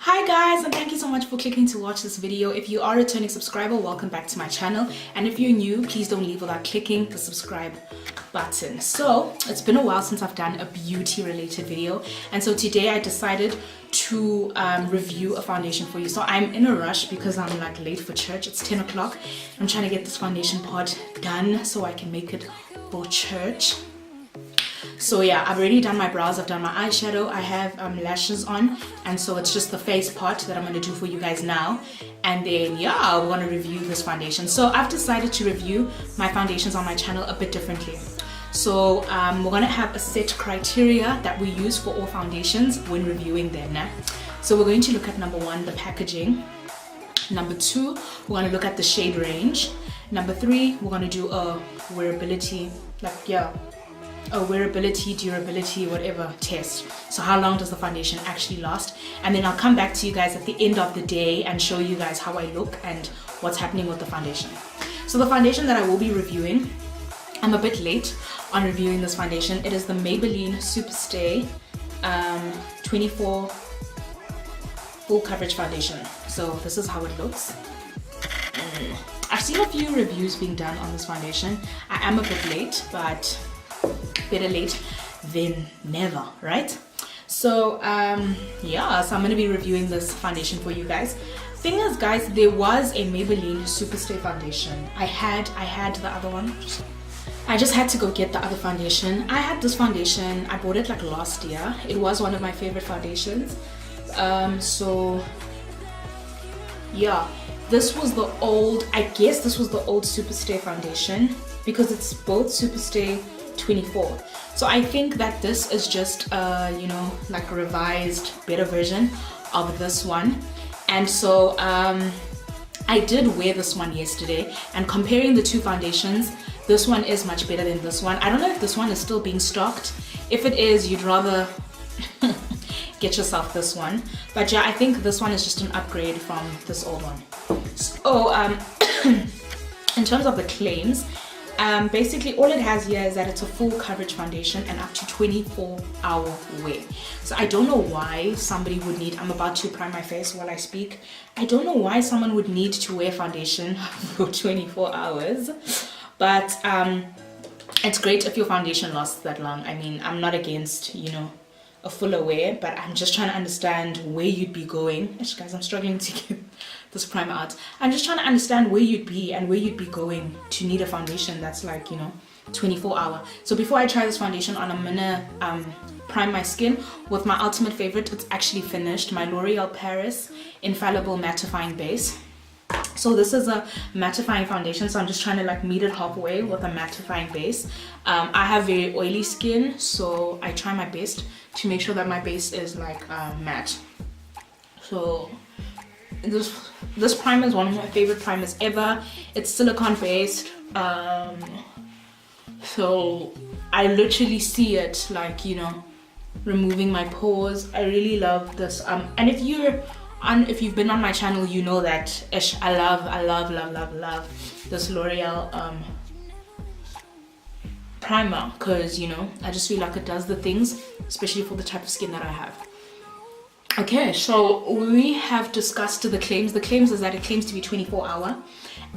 Hi guys, and thank you so much for clicking to watch this video. If you are a returning subscriber, welcome back to my channel, and if you're new, please don't leave without clicking the subscribe button. So it's been a while since I've done a beauty related video, and so today I decided to review a foundation for you. So I'm in a rush because I'm like late for church. It's 10 o'clock. I'm trying to get this foundation pot done so I can make it for church. So yeah, I've already done my brows, I've done my eyeshadow, I have lashes on, and so it's just the face part that I'm going to do for you guys now. And then yeah, we're going to review this foundation. So I've decided to review my foundations on my channel a bit differently. So we're going to have a set criteria that we use for all foundations when reviewing them. So we're going to look at number 1, the packaging. Number 2, we're going to look at the shade range. Number 3, we're going to do a wearability, a wearability, durability, whatever test. So how long does the foundation actually last? And then I'll come back to you guys at the end of the day and show you guys how I look and what's happening with the foundation. So the foundation that I will be reviewing, I'm a bit late on reviewing this foundation. It is the Maybelline Superstay 24 full coverage foundation. So this is how it looks. I've seen a few reviews being done on this foundation. I am a bit late, but better late than never, right? So yeah, so I'm going to be reviewing this foundation for you guys. Thing is, guys, there was a Maybelline Superstay foundation. I had the other one. I just had to go get the other foundation. I had this foundation, I bought it like last year. It was one of my favorite foundations. So yeah, this was the old, I guess this was the old Superstay foundation, because it's both Superstay 24. So I think that this is just you know, like a revised, better version of this one. And so I did wear this one yesterday, and comparing the two foundations, this one is much better than this one. I don't know if this one is still being stocked. If it is, you'd rather get yourself this one. But yeah, I think this one is just an upgrade from this old one. So in terms of the claims, basically all it has here is that it's a full coverage foundation and up to 24-hour wear. So I don't know why somebody would need, I'm about to prime my face while I speak, I don't know why someone would need to wear foundation for 24 hours, but it's great if your foundation lasts that long. I mean, I'm not against, you know, a fuller wear, but I'm just trying to understand where you'd be going. Actually, guys, I'm struggling to get this primer out. I'm just trying to understand where you'd be and where you'd be going to need a foundation that's like, you know, 24-hour. So before I try this foundation on, I'm gonna prime my skin with my ultimate favorite. It's actually finished, my L'Oreal Paris Infallible Mattifying Base. So this is a mattifying foundation, so I'm just trying to like meet it halfway with a mattifying base. I have very oily skin, so I try my best to make sure that my base is like matte. So this primer is one of my favorite primers ever. It's silicone based, so I literally see it like, you know, removing my pores. I really love this. And if you've been on my channel, you know that I love this L'Oreal primer, because, you know, I just feel like it does the things, especially for the type of skin that I have. Okay, so we have discussed the claims. The claims is that it claims to be 24-hour,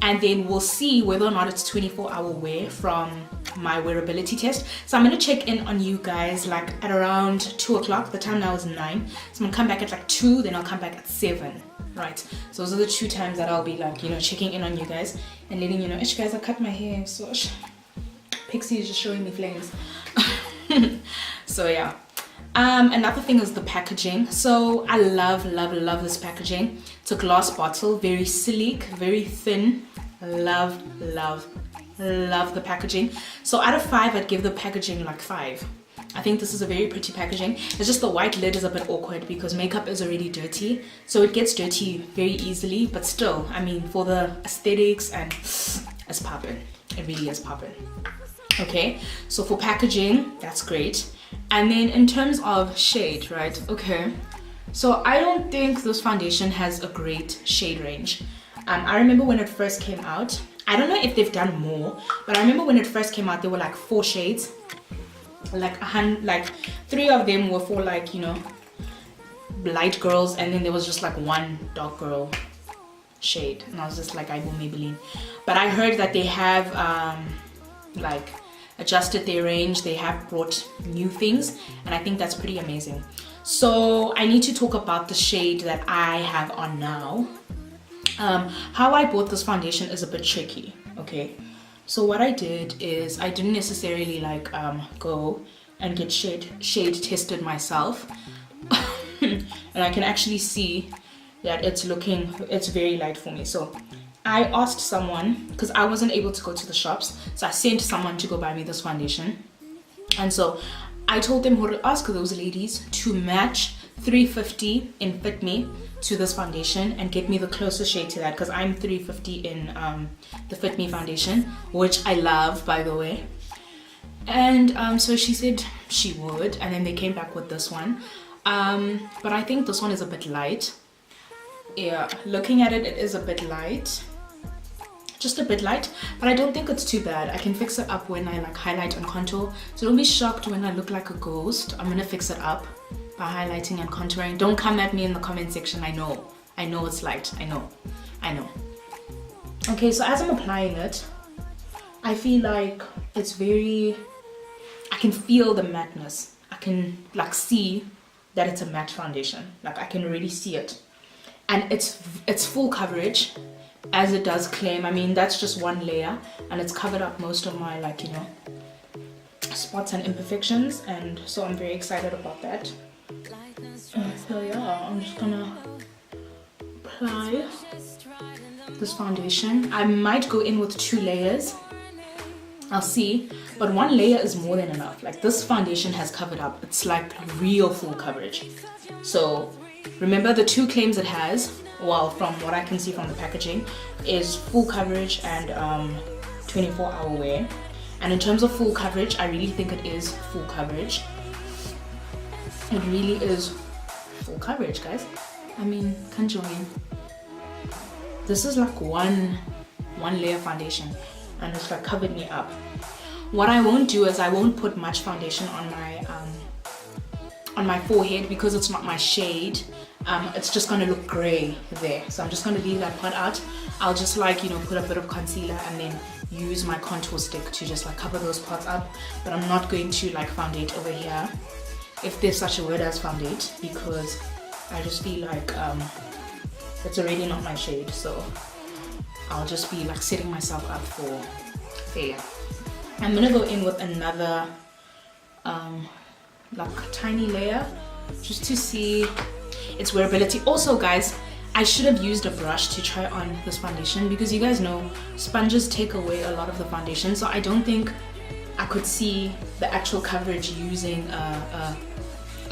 and then we'll see whether or not it's 24-hour wear from my wearability test. So I'm going to check in on you guys like at around 2 o'clock. The time now is 9. So I'm going to come back at like 2, then I'll come back at 7. Right, so those are the 2 times that I'll be like, you know, checking in on you guys and letting you know, guys, I cut my hair, so Pixie is just showing me flames. So yeah. Another thing is the packaging. So I love this packaging. It's a glass bottle, very sleek, very thin. Love the packaging. So out of 5, I'd give the packaging like 5. I think this is a very pretty packaging. It's just the white lid is a bit awkward because makeup is already dirty, so it gets dirty very easily, but still, I mean, for the aesthetics, and it's popping. It really is popping. Okay, so for packaging, that's great. And then in terms of shade, right? Okay, so I don't think this foundation has a great shade range. I remember when it first came out, I don't know if they've done more, but I remember when it first came out, there were like 4 shades, like 3 of them were for like, you know, light girls, and then there was just like one dark girl shade, and I was just like, I will Maybelline. But I heard that they have like adjusted their range, they have brought new things, and I think that's pretty amazing. So I need to talk about the shade that I have on now. How I bought this foundation is a bit tricky, okay? So what I did is I didn't necessarily like go and get shade tested myself. And I can actually see that it's very light for me. So I asked someone, because I wasn't able to go to the shops, so I sent someone to go buy me this foundation. And so I told them to ask those ladies to match 350 in Fit Me to this foundation and get me the closest shade to that, because I'm 350 in the Fit Me foundation, which I love, by the way. And so she said she would, and then they came back with this one. But I think this one is a bit light. Yeah, looking at it, it is a bit light. Just a bit light, but I don't think it's too bad. I can fix it up when I like highlight and contour. So don't be shocked when I look like a ghost. I'm gonna fix it up by highlighting and contouring. Don't come at me in the comment section. I know it's light. I know. Okay, so as I'm applying it, I feel like it's very, I can feel the mattness. I can like see that it's a matte foundation. Like I can really see it. And it's full coverage, as it does claim. I mean, that's just one layer, and it's covered up most of my, like, you know, spots and imperfections, and so I'm very excited about that. So yeah, I'm just gonna apply this foundation. I might go in with 2 layers, I'll see, but 1 layer is more than enough. Like, this foundation has covered up. It's like real full coverage. So remember, the 2 claims it has, well, from what I can see from the packaging, is full coverage and 24-hour wear. And in terms of full coverage, I really think it is full coverage. It really is full coverage, guys. I mean, can't you mean? This is like one layer foundation, and it's like covered me up. What I won't do is I won't put much foundation on my forehead, because it's not my shade. It's just gonna look gray there, so I'm just gonna leave that part out. I'll just, like, you know, put a bit of concealer and then use my contour stick to just like cover those parts up, but I'm not going to like foundate over here, if there's such a word as foundate, because I just feel like it's already not my shade. So I'll just be like setting myself up for there. I'm gonna go in with another like tiny layer just to see its wearability. Also, guys, I should have used a brush to try on this foundation, because you guys know sponges take away a lot of the foundation, so I don't think I could see the actual coverage using a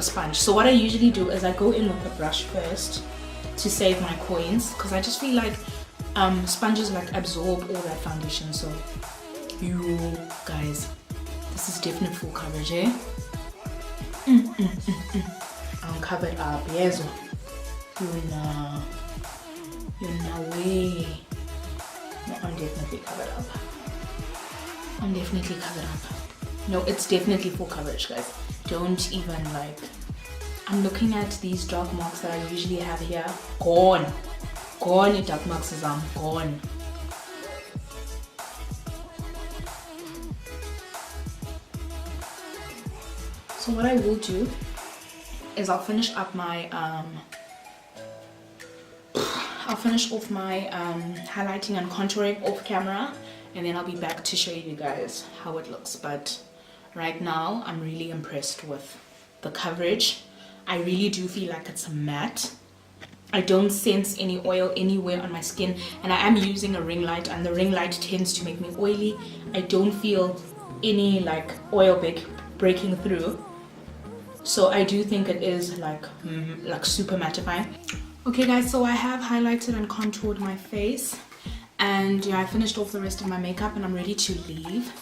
sponge. So what I usually do is I go in with a brush first to save my coins, because I just feel like sponges like absorb all that foundation. So you guys, this is definite full coverage, eh? I'm covered up, yes. You're no way. No, I'm definitely covered up. I'm definitely covered up. No, it's definitely full coverage, guys. Don't even like. I'm looking at these dark marks that I usually have here. Gone. Gone, your dark marks is gone. So what I will do is I'll finish up my I'll finish off my highlighting and contouring off camera, and then I'll be back to show you guys how it looks. But right now I'm really impressed with the coverage. I really do feel like it's matte. I don't sense any oil anywhere on my skin, and I am using a ring light, and the ring light tends to make me oily. I don't feel any like oil breaking through. So I do think it is like super mattifying. Okay guys, so I have highlighted and contoured my face, and yeah, I finished off the rest of my makeup, and I'm ready to leave.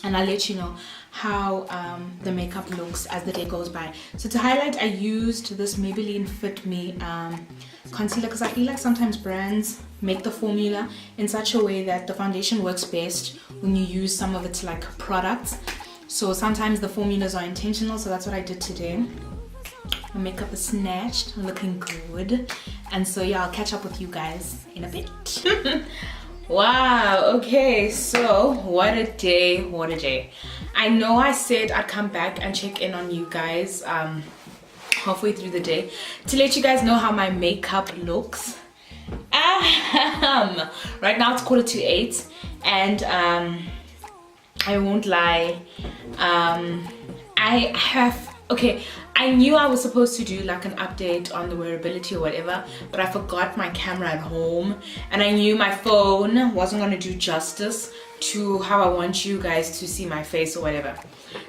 And I'll let you know how the makeup looks as the day goes by. So to highlight, I used this Maybelline Fit Me concealer, because I feel like sometimes brands make the formula in such a way that the foundation works best when you use some of its like products. So sometimes the formulas are intentional, so that's what I did today. My makeup is snatched, looking good. And so yeah, I'll catch up with you guys in a bit. Wow, okay, so what a day, what a day. I know I said I'd come back and check in on you guys halfway through the day to let you guys know how my makeup looks. Right now it's 7:45 and I won't lie, I knew I was supposed to do like an update on the wearability or whatever, but I forgot my camera at home, and I knew my phone wasn't going to do justice to how I want you guys to see my face or whatever.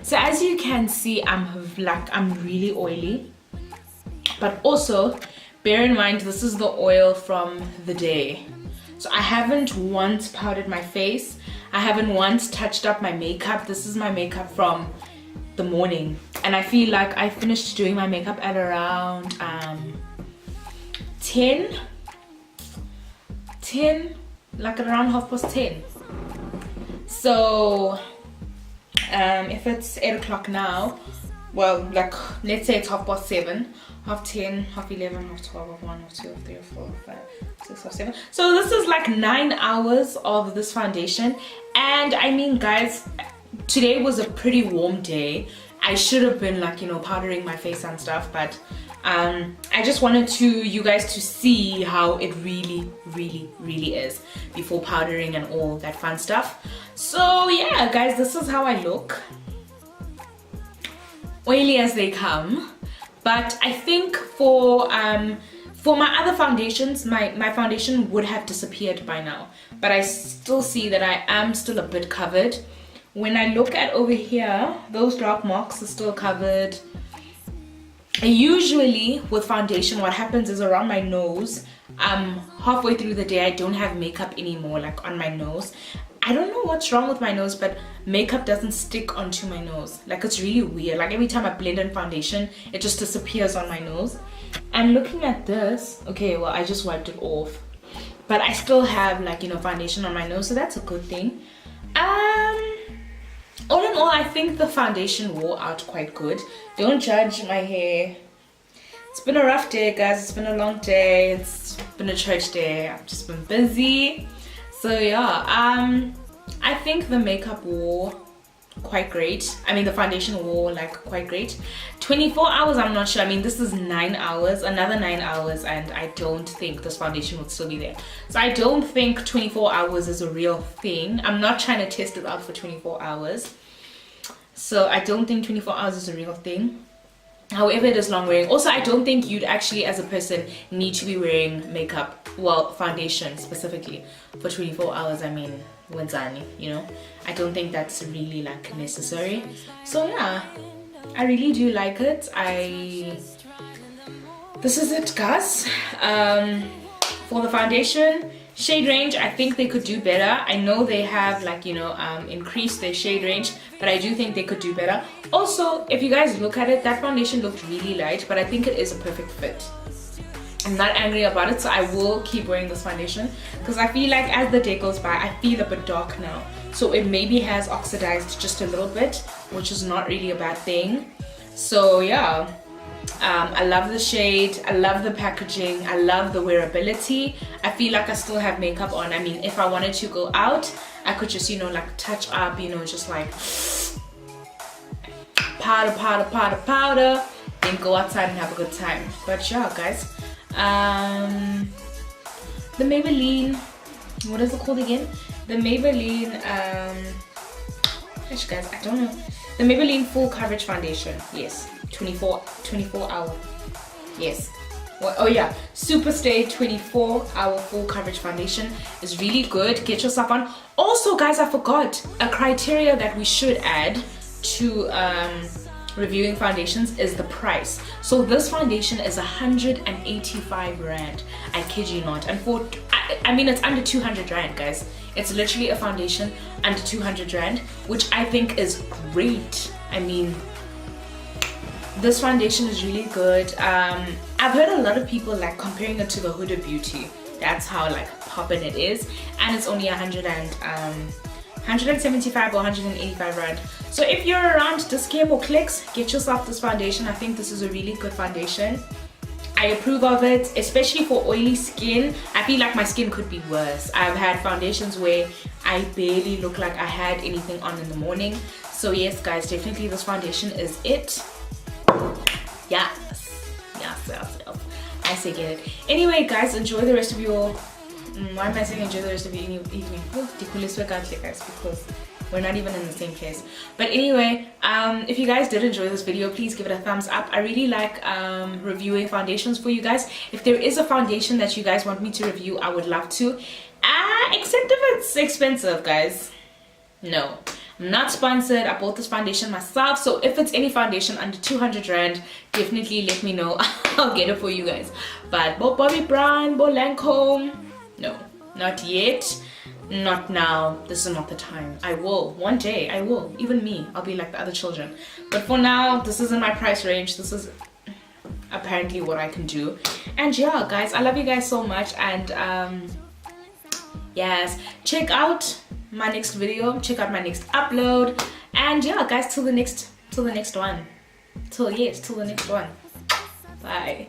So as you can see, I'm really oily, but also bear in mind this is the oil from the day. So I haven't once powdered my face, I haven't once touched up my makeup. This is my makeup from the morning, and I feel like I finished doing my makeup at around 10, like around 10:30. So if it's 8 o'clock now, well, like let's say it's 7:30, 10:30, 11:30, 12:30, 1:00, 2:00, 3:00, 4:00, 5:00, 6:00, 7:00. So this is like 9 hours of this foundation. And I mean, guys, today was a pretty warm day. I should have been like, you know, powdering my face and stuff, but I just wanted you guys to see how it really is before powdering and all that fun stuff. So yeah, guys, this is how I look. Oily as they come. But I think for my other foundations, my foundation would have disappeared by now, but I still see that I am still a bit covered. When I look at over here, those dark marks are still covered. Usually with foundation, what happens is around my nose, halfway through the day I don't have makeup anymore, like on my nose. I don't know what's wrong with my nose, but makeup doesn't stick onto my nose. Like, it's really weird. Like every time I blend in foundation, it just disappears on my nose. And looking at this, okay, well, I just wiped it off, but I still have, like, you know, foundation on my nose, so that's a good thing. All in all, I think the foundation wore out quite good. Don't judge my hair. It's been a rough day, guys. It's been a long day. It's been a church day. I've just been busy. So yeah, I think the makeup wore quite great. I mean, the foundation wore like quite great. 24 hours, I'm not sure. I mean, this is 9 hours, another 9 hours, and I don't think this foundation would still be there. So I don't think 24 hours is a real thing. I'm not trying to test it out for 24 hours. So I don't think 24 hours is a real thing. However, it is long wearing. Also, I don't think you'd actually, as a person, need to be wearing makeup, well, foundation specifically, for 24 hours. I mean, wenzani, you know? I don't think that's really like necessary. So yeah, I really do like it. This is it, guys. For the foundation shade range, I think they could do better. I know they have, like, you know, increased their shade range, but I do think they could do better. Also, if you guys look at it, that foundation looked really light, but I think it is a perfect fit. I'm not angry about it, so I will keep wearing this foundation because I feel like as the day goes by, I feel a bit dark now. So it maybe has oxidized just a little bit, which is not really a bad thing. So yeah, I love the shade, I love the packaging, I love the wearability. I feel like I still have makeup on. I mean, if I wanted to go out, I could just, you know, like touch up, you know, just like powder, then go outside and have a good time. But yeah, guys, the Maybelline, what is it called again? The Maybelline, gosh, guys, I don't know. The Maybelline full coverage foundation, yes, 24 hour, yes. Well, oh yeah, Superstay 24-hour full coverage foundation is really good. Get yourself on. Also, guys, I forgot a criteria that we should add to reviewing foundations is the price. So this foundation is 185 rand. I kid you not. And for, I mean, it's under 200 rand, guys. It's literally a foundation under 200 rand, which I think is great. I mean, this foundation is really good. I've heard a lot of people like comparing it to the Huda Beauty. That's how like poppin' it is, and it's only 185 175 or 185 rand. So if you're around Dis-Chem or Clicks, get yourself this foundation. I think this is a really good foundation. I approve of it, especially for oily skin. I feel like my skin could be worse. I've had foundations where I barely look like I had anything on in the morning. So yes guys, definitely this foundation is it. Yes. I say get it. Anyway guys, enjoy the rest of your why am I saying enjoy the rest of your evening? Guys, because we're not even in the same place. But anyway, if you guys did enjoy this video, please give it a thumbs up. I really like reviewing foundations for you guys. If there is a foundation that you guys want me to review, I would love to, except if it's expensive guys. No, I'm not sponsored. I bought this foundation myself, so if it's any foundation under 200 rand, definitely let me know. I'll get it for you guys. But Bobbi Brown, Lancome, no, not yet. Not now. This is not the time. I will. One day I will. Even me. I'll be like the other children. But for now, this is in my price range. This is apparently what I can do. And yeah, guys, I love you guys so much. And yes, check out my next video. Check out my next upload. And yeah, guys, till the next one. Till the next one. Bye.